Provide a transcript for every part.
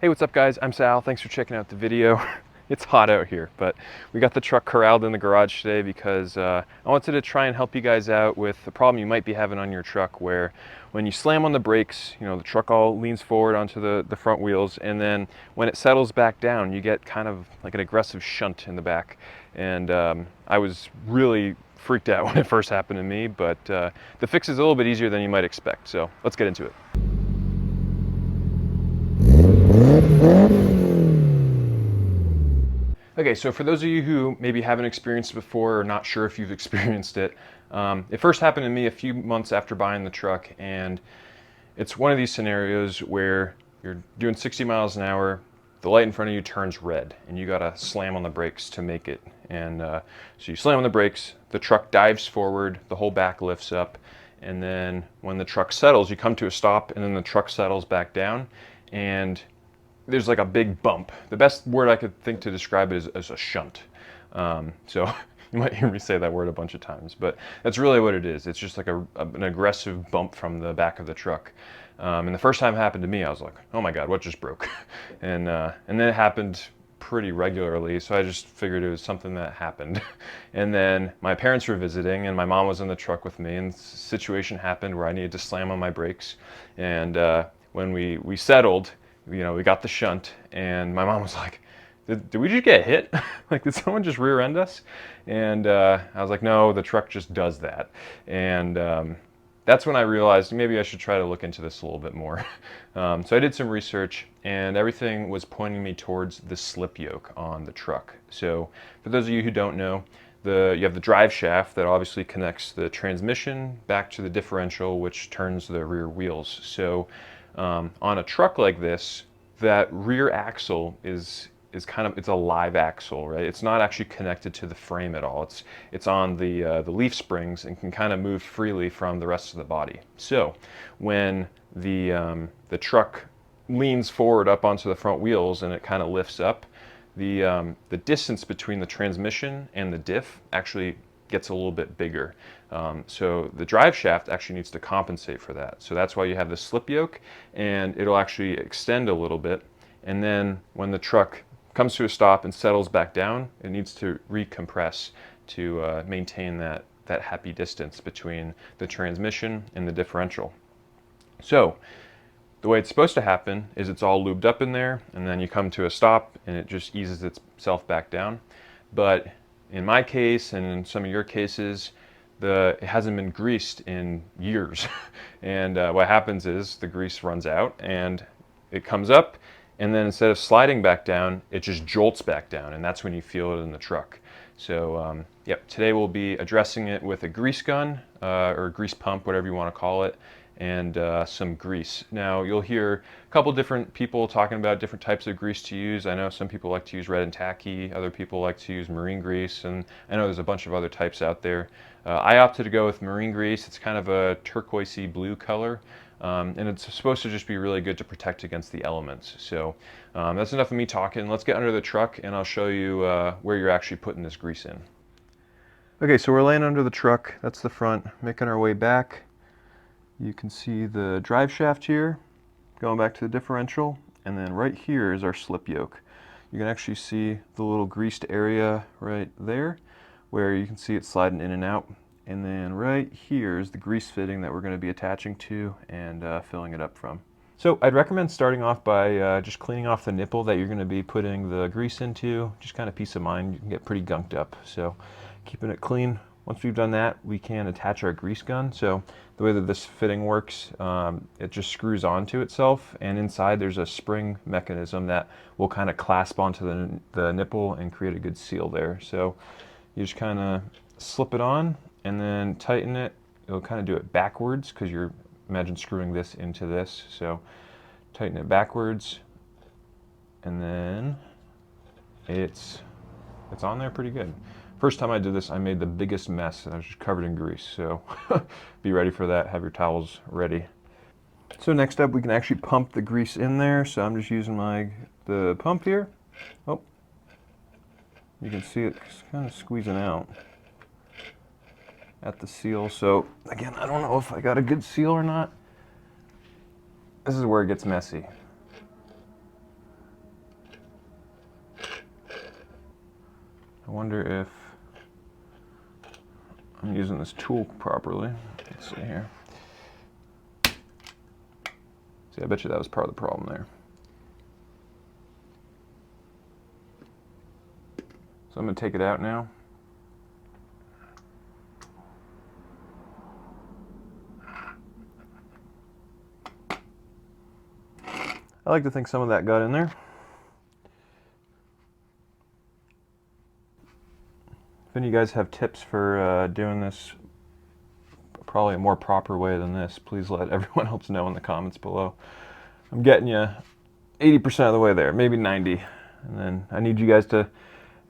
Hey, what's up guys? I'm Sal. Thanks for checking out the video. It's hot out here, but we got the truck corralled in the garage today because I wanted to try and help you guys out with the problem you might be having on your truck where when you slam on the brakes, you know, the truck all leans forward onto the front wheels, and then when it settles back down, you get kind of like an aggressive shunt in the back. And I was really freaked out when it first happened to me, but the fix is a little bit easier than you might expect. So let's get into it. Okay, so for those of you who maybe haven't experienced it before or not sure if you've experienced it, it first happened to me a few months after buying the truck, and it's one of these scenarios where you're doing 60 miles an hour, the light in front of you turns red, and you gotta slam on the brakes to make it. And so you slam on the brakes, the truck dives forward, the whole back lifts up, and then when the truck settles, you come to a stop, and then the truck settles back down, and there's like a big bump. The best word I could think to describe it is as a shunt. So you might hear me say that word a bunch of times, but that's really what it is. It's just like an aggressive bump from the back of the truck. And the first time it happened to me, I was like, oh my God, what just broke? And then it happened pretty regularly, so I just figured it was something that happened. And then my parents were visiting, and my mom was in the truck with me, and the situation happened where I needed to slam on my brakes. And when we settled, you know, we got the shunt, and my mom was like, did we just get hit? Like, did someone just rear end us? And I was like, no, the truck just does that. And that's when I realized maybe I should try to look into this a little bit more. So I did some research, and everything was pointing me towards the slip yoke on the truck. So for those of you who don't know, you have the drive shaft that obviously connects the transmission back to the differential, which turns the rear wheels. So on a truck like this, that rear axle is it's a live axle, right? It's not actually connected to the frame at all. It's on the leaf springs and can kind of move freely from the rest of the body. So when the truck leans forward up onto the front wheels and it kind of lifts up, the distance between the transmission and the diff actually gets a little bit bigger. So the drive shaft actually needs to compensate for that. So that's why you have the slip yoke, and it'll actually extend a little bit. And then when the truck comes to a stop and settles back down, it needs to recompress to maintain that happy distance between the transmission and the differential. So the way it's supposed to happen is it's all lubed up in there, and then you come to a stop and it just eases itself back down. But in my case, and in some of your cases, it hasn't been greased in years. And what happens is the grease runs out and it comes up, and then instead of sliding back down, it just jolts back down, and that's when you feel it in the truck. So yep, today we'll be addressing it with a grease gun or a grease pump, whatever you want to call it, and some grease. Now you'll hear a couple different people talking about different types of grease to use. I know some people like to use red and tacky, other people like to use marine grease, and I know there's a bunch of other types out there. I opted to go with marine grease. It's kind of a turquoisey blue color, and it's supposed to just be really good to protect against the elements. So that's enough of me talking. Let's get under the truck and I'll show you where you're actually putting this grease in. Okay, so we're laying under the truck. That's the front. Making our way back. You can see the drive shaft here, going back to the differential, and then right here is our slip yoke. You can actually see the little greased area right there, where you can see it sliding in and out. And then right here is the grease fitting that we're going to be attaching to and filling it up from. So I'd recommend starting off by just cleaning off the nipple that you're going to be putting the grease into. Just kind of peace of mind, you can get pretty gunked up. So keeping it clean. Once we've done that, we can attach our grease gun. So the way that this fitting works, it just screws onto itself, and inside there's a spring mechanism that will kind of clasp onto the nipple and create a good seal there. So you just kind of slip it on and then tighten it. It'll kind of do it backwards because you're, imagine screwing this into this. So tighten it backwards, and then it's on there pretty good. First time I did this, I made the biggest mess, and I was just covered in grease, so be ready for that. Have your towels ready. So next up, we can actually pump the grease in there. So I'm just using the pump here. Oh, you can see it's kind of squeezing out at the seal. So again, I don't know if I got a good seal or not. This is where it gets messy. I wonder if I'm using this tool properly. Let's see here. See, I bet you that was part of the problem there. So I'm going to take it out now. I like to think some of that got in there. If any of you guys have tips for doing this probably a more proper way than this, please let everyone else know in the comments below. I'm getting you 80% of the way there, maybe 90, and then I need you guys to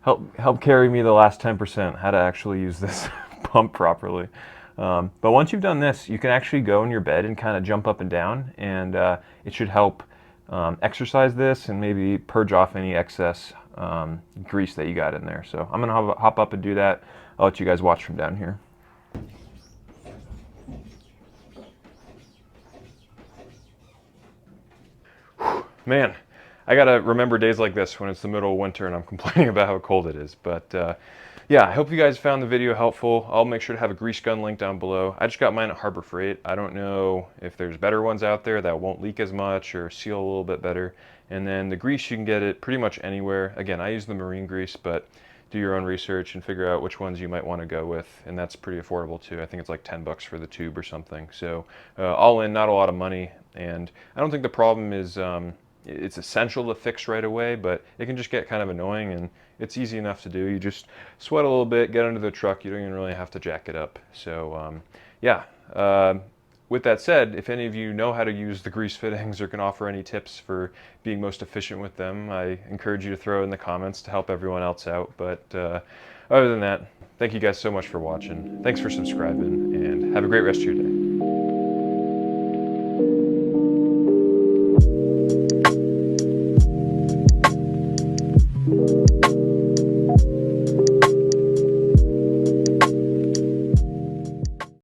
help carry me the last 10%, how to actually use this pump properly. But once you've done this, you can actually go in your bed and kind of jump up and down, and it should help exercise this and maybe purge off any excess grease that you got in there. So I'm gonna hop up and do that. I'll let you guys watch from down here. Man, I gotta remember days like this when it's the middle of winter and I'm complaining about how cold it is. But yeah, I hope you guys found the video helpful. I'll make sure to have a grease gun link down below. I just got mine at Harbor Freight. I don't know if there's better ones out there that won't leak as much or seal a little bit better. And then the grease, you can get it pretty much anywhere. Again, I use the marine grease, but do your own research and figure out which ones you might want to go with. And that's pretty affordable too. I think it's like 10 bucks for the tube or something. So all in, not a lot of money. And I don't think the problem is it's essential to fix right away, but it can just get kind of annoying, and it's easy enough to do. You just sweat a little bit, get under the truck. You don't even really have to jack it up. So yeah, with that said, if any of you know how to use the grease fittings or can offer any tips for being most efficient with them, I encourage you to throw in the comments to help everyone else out. But other than that, thank you guys so much for watching. Thanks for subscribing, and have a great rest of your day.